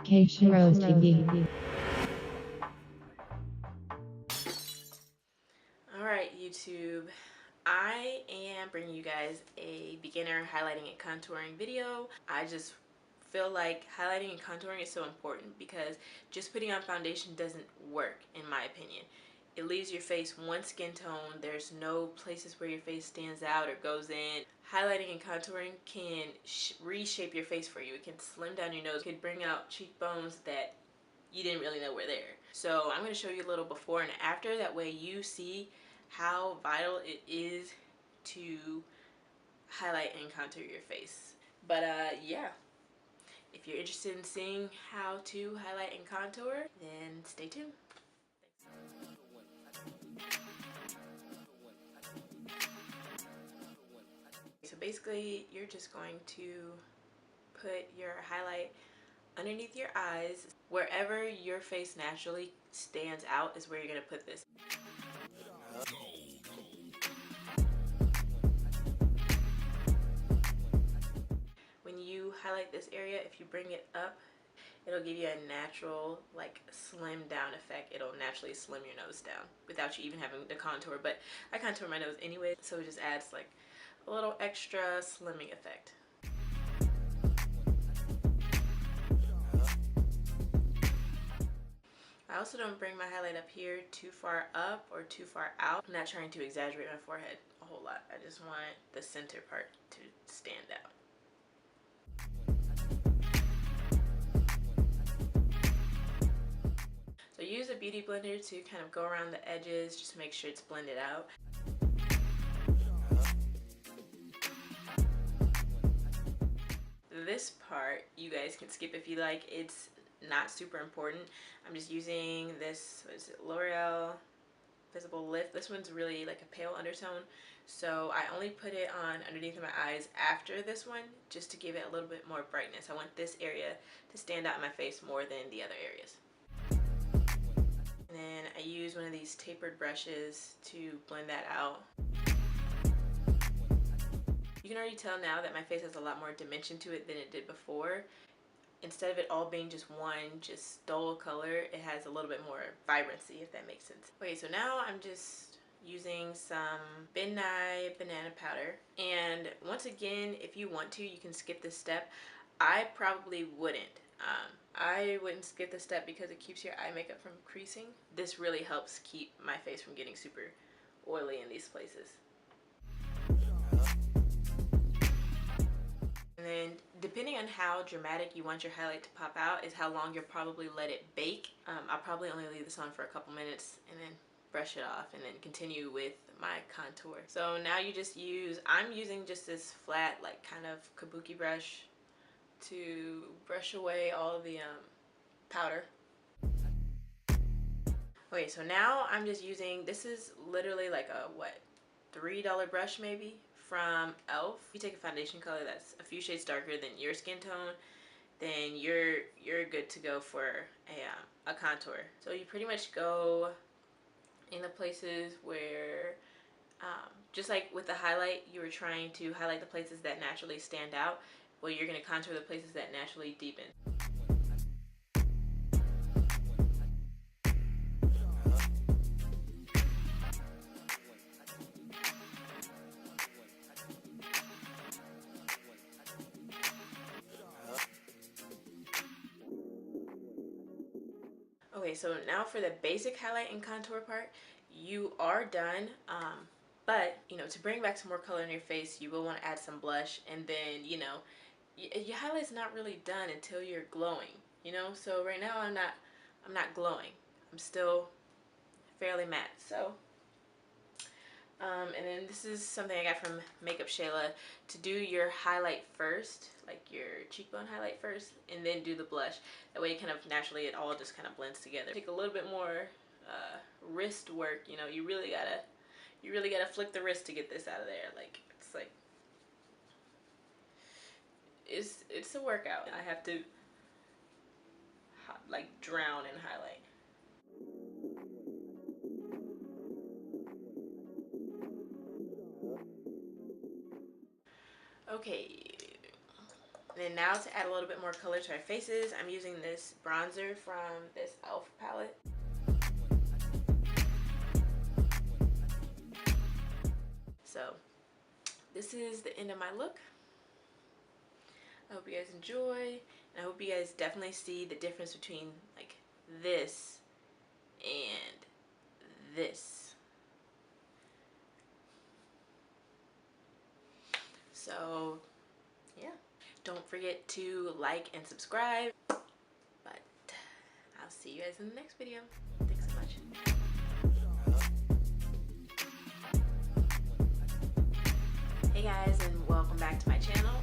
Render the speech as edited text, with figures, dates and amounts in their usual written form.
Casia TV. Alright, YouTube, I am bringing you guys a beginner highlighting and contouring video. I just feel like highlighting and contouring is so important because just putting on foundation doesn't work, in my opinion. It leaves your face one skin tone. There's no places where your face stands out or goes in. Highlighting and contouring can reshape your face for you. It can slim down your nose. It can bring out cheekbones that you didn't really know were there. So I'm going to show you a little before and after. That way you see how vital it is to highlight and contour your face. But yeah, if you're interested in seeing how to highlight and contour, then stay tuned. So basically, you're just going to put your highlight underneath your eyes. Wherever your face naturally stands out is where you're going to put this. When you highlight this area, if you bring it up, it'll give you a natural, like, slim down effect. It'll naturally slim your nose down without you even having to contour. But I contour my nose anyway, so it just adds like a little extra slimming effect. I also don't bring my highlight up here too far up or too far out. I'm not trying to exaggerate my forehead a whole lot. I just want the center part to stand out. So use a beauty blender to kind of go around the edges, just make sure it's blended out. This part you guys can skip if you like. It's not super important. I'm just using this, what is it, L'Oreal Visible Lift. This one's really like a pale undertone, so I only put it on underneath my eyes after this one just to give it a little bit more brightness. I want this area to stand out in my face more than the other areas. And then I use one of these tapered brushes to blend that out. You can already tell now that my face has a lot more dimension to it than it did before. Instead of it all being just one, just dull color, it has a little bit more vibrancy, if that makes sense. Okay, so now I'm just using some Midnight Banana Powder. And once again, if you want to, you can skip this step. I probably wouldn't. I wouldn't skip this step because it keeps your eye makeup from creasing. This really helps keep my face from getting super oily in these places. And then depending on how dramatic you want your highlight to pop out is how long you'll probably let it bake. I'll probably only leave this on for a couple minutes and then brush it off and then continue with my contour. So now you just use, I'm using just this flat, like, kind of kabuki brush to brush away all of the powder. Okay, so now I'm just using, this is literally like a, what, $3 brush maybe from e.l.f. If you take a foundation color that's a few shades darker than your skin tone, then you're good to go for a contour. So you pretty much go in the places where, just like with the highlight, you were trying to highlight the places that naturally stand out. Well, you're going to contour the places that naturally deepen. Okay, so now for the basic highlight and contour part, you are done. But, you know, to bring back some more color in your face, you will want to add some blush, and then, you know, your highlight's not really done until you're glowing, you know? So right now I'm not glowing. I'm still fairly matte. So, and then this is something I got from Makeup Shayla, to do your highlight first, like your cheekbone highlight first, and then do the blush. That way, kind of naturally, it all just kind of blends together. Take a little bit more wrist work. You know, you really gotta flick the wrist to get this out of there. Like, it's like, it's a workout. I have to like drown in highlight. Okay, And then now to add a little bit more color to our faces, I'm using this bronzer from this e.l.f. palette. So this is the end of my look. I hope you guys enjoy, and I hope you guys definitely see the difference between like this and this. So yeah, don't forget to like and subscribe, but I'll see you guys in the next video. Thanks so much. Hey guys, and welcome back to my channel.